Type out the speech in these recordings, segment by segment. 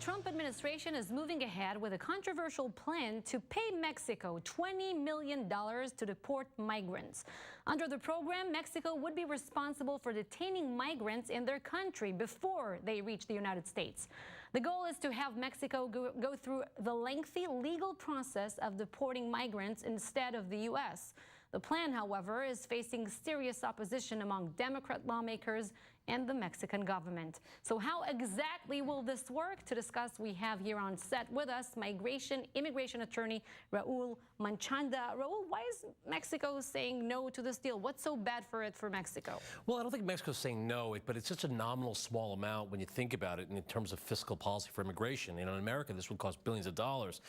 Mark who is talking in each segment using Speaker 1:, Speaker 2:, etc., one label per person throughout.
Speaker 1: Trump administration is moving ahead with a controversial plan to pay Mexico $20 million to deport migrants. Under the program, Mexico would be responsible for detaining migrants in their country before they reach the United States. The goal is to have Mexico go through the lengthy legal process of deporting migrants instead of the U.S. The plan, however, is facing serious opposition among Democrat lawmakers and the Mexican government. So how exactly will this work? To discuss, we have here on set with us immigration attorney Rahul Manchanda. Rahul, why is Mexico saying no to this deal? What's so bad for Mexico?
Speaker 2: Well, I don't think Mexico's saying no, but it's such a nominal small amount when you think about it in terms of fiscal policy for immigration. You know, in America, this would cost billions of dollars.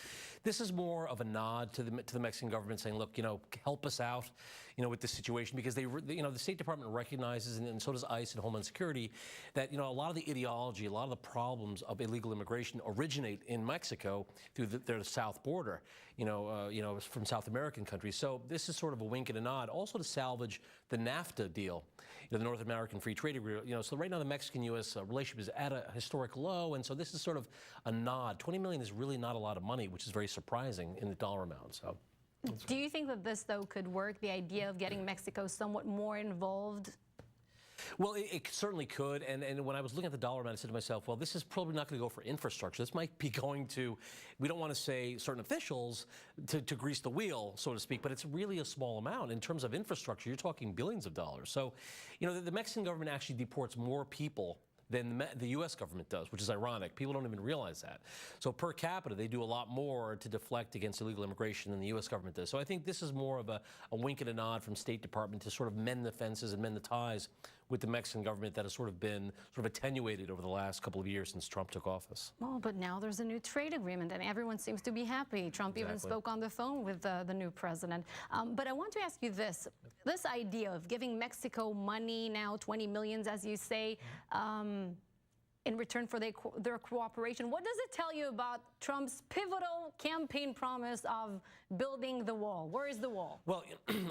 Speaker 2: This is more of a nod to the Mexican government saying, look, help us out, with this situation, because the State Department recognizes, and so does ICE and Homeland Security, that a lot of the ideology, a lot of the problems of illegal immigration originate in Mexico through their south border, from South American countries. So this is sort of a wink and a nod, also to salvage the NAFTA deal, the North American Free Trade Agreement. So right now the Mexican-U.S. relationship is at a historic low, and so this is sort of a nod. $20 million is really not a lot of money, which is very surprising in the dollar amount. So.
Speaker 1: Do you think that this, though, could work, the idea of getting Mexico somewhat more involved?
Speaker 2: Well, it certainly could, and when I was looking at the dollar amount, I said to myself, well, this is probably not going to go for infrastructure. This might be going to, we don't want to say certain officials to grease the wheel, so to speak, but it's really a small amount. In terms of infrastructure, you're talking billions of dollars. So, the Mexican government actually deports more people than the U.S. government does, which is ironic. People don't even realize that. So per capita, they do a lot more to deflect against illegal immigration than the U.S. government does. So I think this is more of a wink and a nod from State Department to sort of mend the fences and mend the ties with the Mexican government that has sort of been attenuated over the last couple of years since Trump took office.
Speaker 1: Well, but now there's a new trade agreement and everyone seems to be happy. Trump even spoke on the phone with the new president. But I want to ask you this idea of giving Mexico money now, 20 million, as you say, in return for their cooperation. What does it tell you about Trump's pivotal campaign promise of building the wall? Where is the wall?
Speaker 2: Well,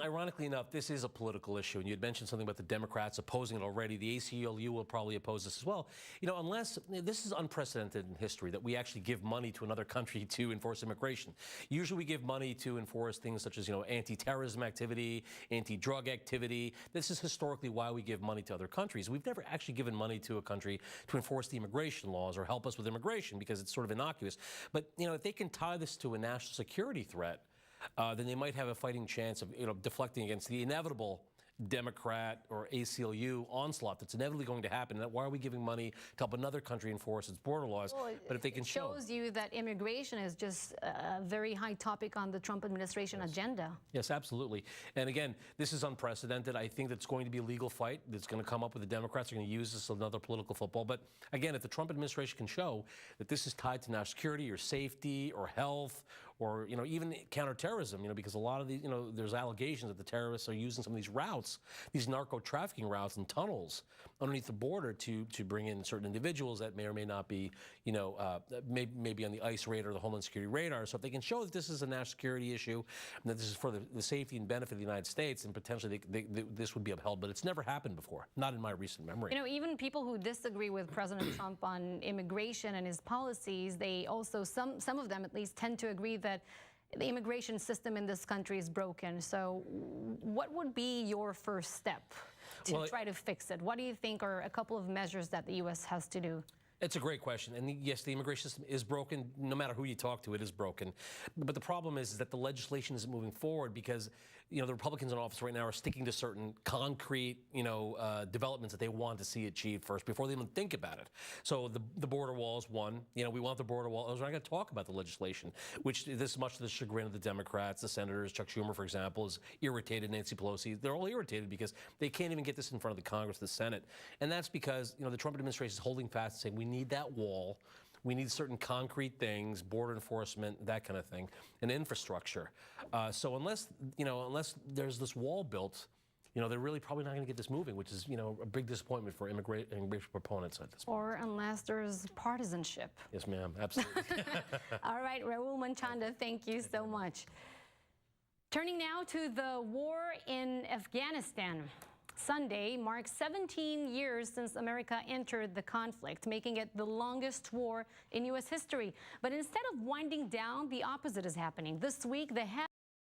Speaker 2: ironically enough, this is a political issue, and you had mentioned something about the Democrats opposing it already. The ACLU will probably oppose this as well. Unless this is unprecedented in history, that we actually give money to another country to enforce immigration. Usually we give money to enforce things such as, anti-terrorism activity, anti-drug activity. This is historically why we give money to other countries. We've never actually given money to a country to enforce the immigration laws or help us with immigration, because it's sort of innocuous. But if they can tie this to a national security threat, then they might have a fighting chance of deflecting against the inevitable Democrat or ACLU onslaught that's inevitably going to happen. Why are we giving money to help another country enforce its border laws?
Speaker 1: Well,
Speaker 2: but if they can
Speaker 1: shows you that immigration is just a very high topic on the Trump administration agenda.
Speaker 2: Yes, absolutely. And again, this is unprecedented. I think that's going to be a legal fight that's going to come up with the Democrats. Are going to use this as another political football. But again, if the Trump administration can show that this is tied to national security or safety or health or even counterterrorism, because a lot of these, there's allegations that the terrorists are using some of these routes, these narco-trafficking routes and tunnels underneath the border to bring in certain individuals that may or may not be, maybe on the ICE radar or the Homeland Security radar. So if they can show that this is a national security issue, and that this is for the safety and benefit of the United States, then potentially this would be upheld. But it's never happened before, not in my recent memory.
Speaker 1: Even people who disagree with President Trump on immigration and his policies, they also, some of them at least, tend to agree that the immigration system in this country is broken. So what would be your first step to try to fix it? What do you think are a couple of measures that the U.S. has to do?
Speaker 2: It's a great question. And yes, the immigration system is broken. No matter who you talk to, it is broken. But the problem is that the legislation isn't moving forward because, the Republicans in office right now are sticking to certain concrete, developments that they want to see achieved first before they even think about it. So the border wall is one. We want the border wall. We're not going to talk about the legislation, which this is much to the chagrin of the Democrats, the senators. Chuck Schumer, for example, is irritated. Nancy Pelosi, they're all irritated because they can't even get this in front of the Congress, the Senate. And that's because, the Trump administration is holding fast, saying we need that wall. We need certain concrete things, border enforcement, that kind of thing, and infrastructure. So unless there's this wall built, they're really probably not going to get this moving, which is, a big disappointment for immigration proponents at this point.
Speaker 1: Or unless there's partisanship.
Speaker 2: Yes, ma'am, absolutely.
Speaker 1: All right, Rahul Manchanda, thank you so much. Turning now to the war in Afghanistan. Sunday marks 17 years since America entered the conflict, making it the longest war in U.S. history. But instead of winding down, the opposite is happening. This week, the head